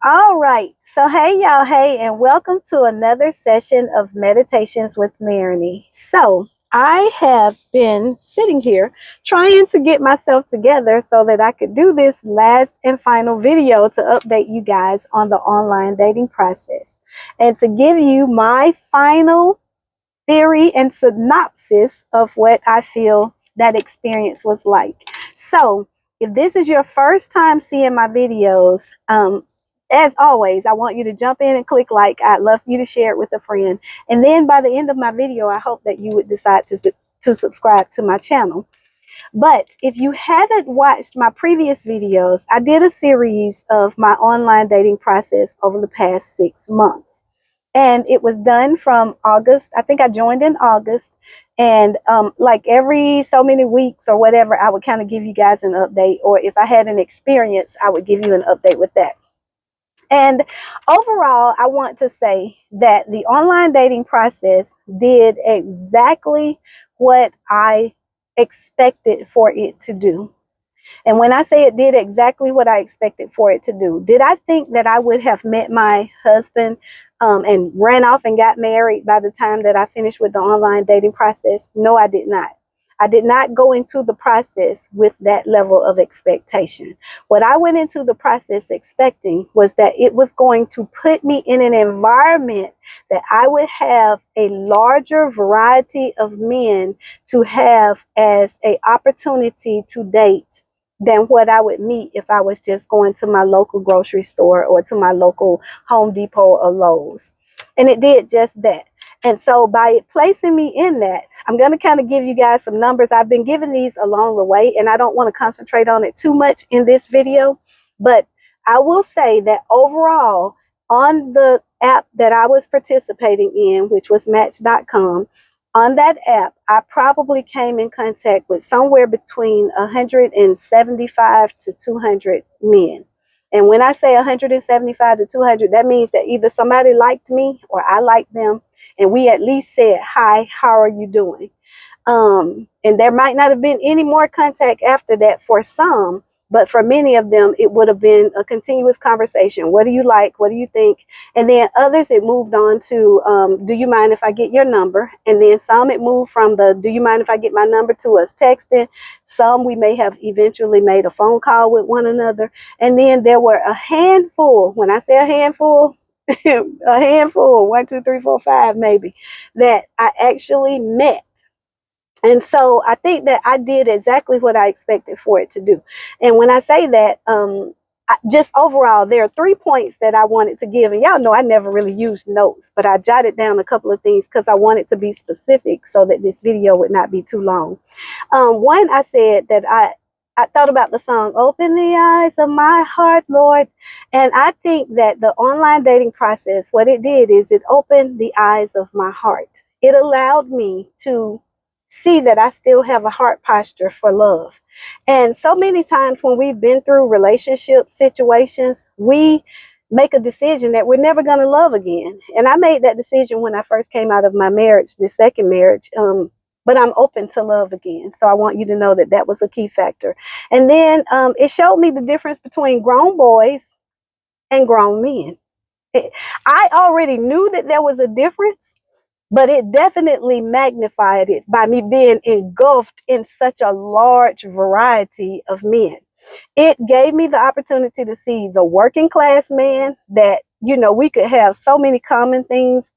All right. So, hey, y'all. Hey, and welcome to another session of Meditations with Marigny. So, I have been sitting here trying to get myself together so that I could do this last and final video to update you guys on the online dating process and to give you my final theory and synopsis of what I feel that experience was like. So, if this is your first time seeing my videos, as always, I want you to jump in and click like. I'd love for you to share it with a friend. And then by the end of my video, I hope that you would decide to subscribe to my channel. But if you haven't watched my previous videos, I did a series of my online dating process over the past 6 months. And it was done from August. I think I joined in August. And like every so many weeks or whatever, I would kind of give you guys an update. Or if I had an experience, I would give you an update with that. And overall, I want to say that the online dating process did exactly what I expected for it to do. And when I say it did exactly what I expected for it to do, did I think that I would have met my husband and ran off and got married by the time that I finished with the online dating process? No, I did not. I did not go into the process with that level of expectation. What I went into the process expecting was that it was going to put me in an environment that I would have a larger variety of men to have as an opportunity to date than what I would meet if I was just going to my local grocery store or to my local Home Depot or Lowe's. And it did just that. And so by placing me in that, I'm going to kind of give you guys some numbers. I've been giving these along the way, and I don't want to concentrate on it too much in this video. But I will say that overall, on the app that I was participating in, which was Match.com, on that app, I probably came in contact with somewhere between 175 to 200 men. And when I say 175 to 200, that means that either somebody liked me or I liked them. And we at least said, hi, how are you doing? And there might not have been any more contact after that for some, but for many of them, it would have been a continuous conversation. What do you like? What do you think? And then others, it moved on to, do you mind if I get your number? And then some, it moved from the, do you mind if I get my number, to us texting. Some, we may have eventually made a phone call with one another. And then there were a handful, when I say a handful, a handful, 1, 2, 3, 4, 5, maybe, that I actually met. And so I think that I did exactly what I expected for it to do. And when I say that, just overall, there are 3 points that I wanted to give. And y'all know I never really used notes, but I jotted down a couple of things because I wanted to be specific so that this video would not be too long. One, I said that I thought about the song, Open the Eyes of My Heart, Lord. And I think that the online dating process, what it did is it opened the eyes of my heart. It allowed me to see that I still have a heart posture for love. And so many times when we've been through relationship situations, we make a decision that we're never going to love again. And I made that decision when I first came out of my marriage, the second marriage. But I'm open to love again. So I want you to know that that was a key factor. And then it showed me the difference between grown boys and grown men. I already knew that there was a difference, but it definitely magnified it by me being engulfed in such a large variety of men. It gave me the opportunity to see the working class man that, we could have so many common things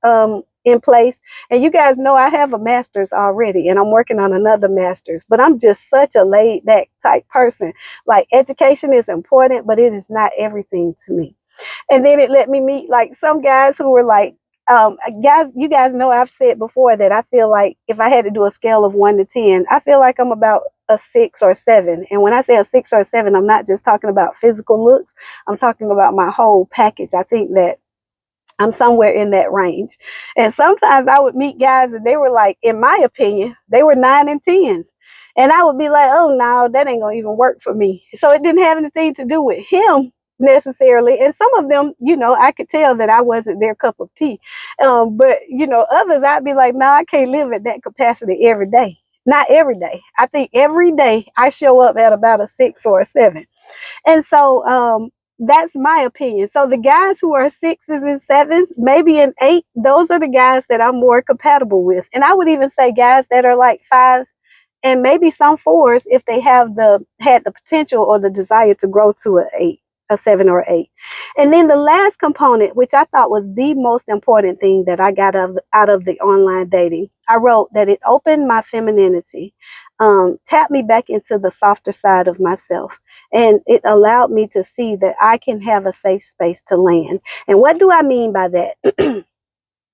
in place. And you guys know I have a master's already and I'm working on another master's, but I'm just such a laid back type person. Like, education is important, but it is not everything to me. And then it let me meet like some guys who were like, guys, you guys know I've said before that I feel like if I had to do a scale of 1 to 10, I feel like I'm about a 6 or 7. And when I say a 6 or 7, I'm not just talking about physical looks. I'm talking about my whole package. I think that I'm somewhere in that range. And sometimes I would meet guys and they were like, in my opinion, they were 9 and 10s. And I would be like, oh, no, that ain't going to even work for me. So it didn't have anything to do with him necessarily. And some of them, I could tell that I wasn't their cup of tea. But, others, I'd be like, no, I can't live at that capacity every day. Not every day. I think every day I show up at about a 6 or a 7. And so, that's my opinion. So the guys who are sixes and sevens, maybe an eight, those are the guys that I'm more compatible with. And I would even say guys that are like fives and maybe some fours if they had the potential or the desire to grow to a eight, a seven or eight. And then the last component, which I thought was the most important thing that I got out of the online dating, I wrote that it opened my femininity, tapped me back into the softer side of myself. And it allowed me to see that I can have a safe space to land. And what do I mean by that?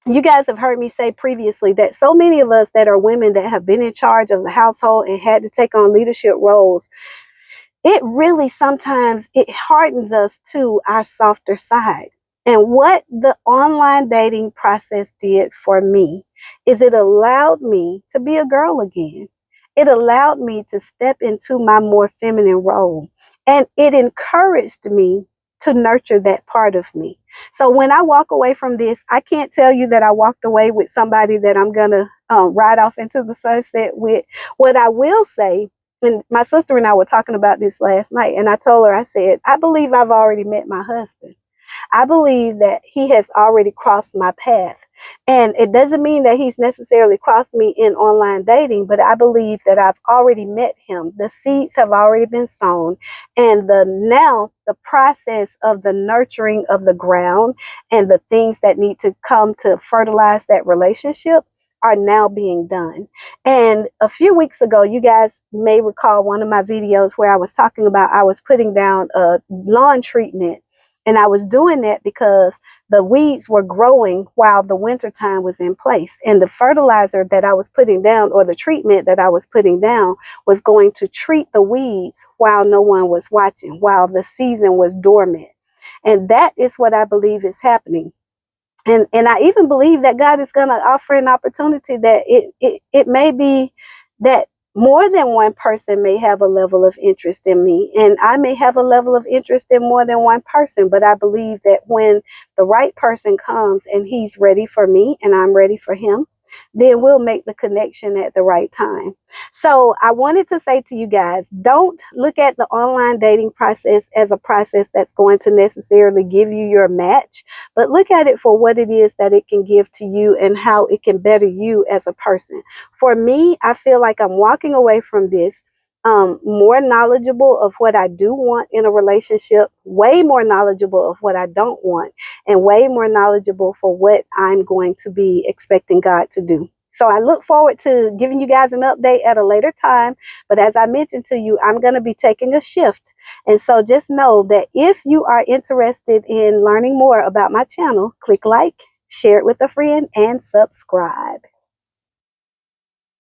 You guys have heard me say previously that so many of us that are women that have been in charge of the household and had to take on leadership roles, it really sometimes it hardens us to our softer side. And what the online dating process did for me is it allowed me to be a girl again. It allowed me to step into my more feminine role. And it encouraged me to nurture that part of me. So when I walk away from this, I can't tell you that I walked away with somebody that I'm going to ride off into the sunset with. What I will say, and my sister and I were talking about this last night, and I told her, I said, I believe I've already met my husband. I believe that he has already crossed my path. And it doesn't mean that he's necessarily crossed me in online dating, but I believe that I've already met him. The seeds have already been sown. And now the process of the nurturing of the ground and the things that need to come to fertilize that relationship are now being done. And a few weeks ago, you guys may recall one of my videos where I was talking about I was putting down a lawn treatment. And I was doing that because the weeds were growing while the winter time was in place. And the fertilizer that I was putting down, or the treatment that I was putting down, was going to treat the weeds while no one was watching, while the season was dormant. And that is what I believe is happening. And I even believe that God is going to offer an opportunity that it may be that more than one person may have a level of interest in me, and I may have a level of interest in more than one person. But I believe that when the right person comes and he's ready for me and I'm ready for him, then we'll make the connection at the right time. So I wanted to say to you guys, don't look at the online dating process as a process that's going to necessarily give you your match, but look at it for what it is that it can give to you and how it can better you as a person. For me, I feel like I'm walking away from this more knowledgeable of what I do want in a relationship, way more knowledgeable of what I don't want, and way more knowledgeable for what I'm going to be expecting God to do. So I look forward to giving you guys an update at a later time. But as I mentioned to you, I'm going to be taking a shift. And so just know that if you are interested in learning more about my channel, click like, share it with a friend, and subscribe.